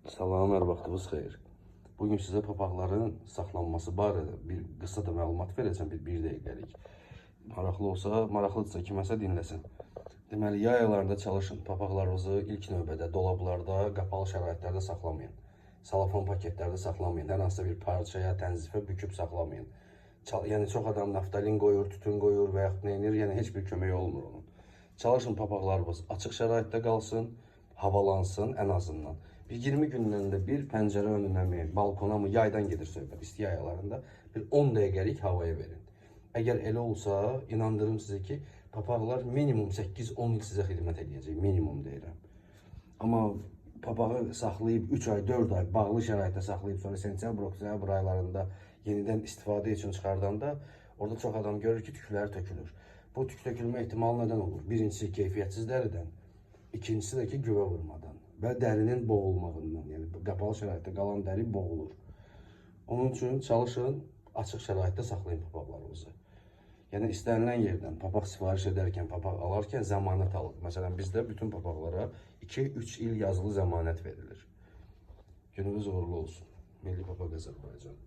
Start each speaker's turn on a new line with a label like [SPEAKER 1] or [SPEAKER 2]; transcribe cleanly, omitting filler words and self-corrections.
[SPEAKER 1] Salam, hər vaxtınız xeyir. Bugün sizə papaqların saxlanması barədə bir qısa da məlumat verəcəm, bir dəqiqəlik. Maraqlı olsa, maraqlıdırsa kiməsə dinləsin. Deməli, yay aylarında çalışın. Papaqlarınızı ilk növbədə dolablarda, qapalı şəraitlərdə saxlamayın. Salafon paketlərdə saxlamayın. Hər hansısa bir parçaya, tənzifə büküb saxlamayın. Yəni, çox adam naftalin qoyur, tütün qoyur və yaxud nə edir, yəni heç bir kömək olmur onun. Çalışın papaqlarımız açıq şəraitdə qalsın, havalansın ən azından. Bir 20 gündən də bir pəncərə önünə mi, balkona mı, yaydan gedir söhbət, isti yay aylarında bir 10 dəqiqəlik havaya verin. Əgər elə olsa, inandırım sizə ki, papaqlar minimum 8-10 il sizə xidmət edəcək, minimum deyirəm. Amma papağı saxlayıb 3 ay, 4 ay bağlı şəraitdə saxlayıb sonra sentyabr, oktyabr aylarında yenidən istifadə üçün çıxardanda orada çox adam görür ki, tüklər tökülür. Bu tük tökülmə ehtimalı nədən olur? Birincisi keyfiyyətsiz dəridən, ikincisi də ki, güvə vurmadan və dərinin boğulmağından, yəni qapalı şəraitdə qalan dəri boğulur. Onun üçün çalışın açıq şəraitdə saxlayın papaqlarınızı. Yəni istənilən yerdən papaq sifariş edərkən, papaq alarkən zəmanət alın. Məsələn, bizdə bütün papaqlara 2-3 il yazılı zəmanət verilir. Gününüz uğurlu olsun. Milli Papaq Azərbaycan.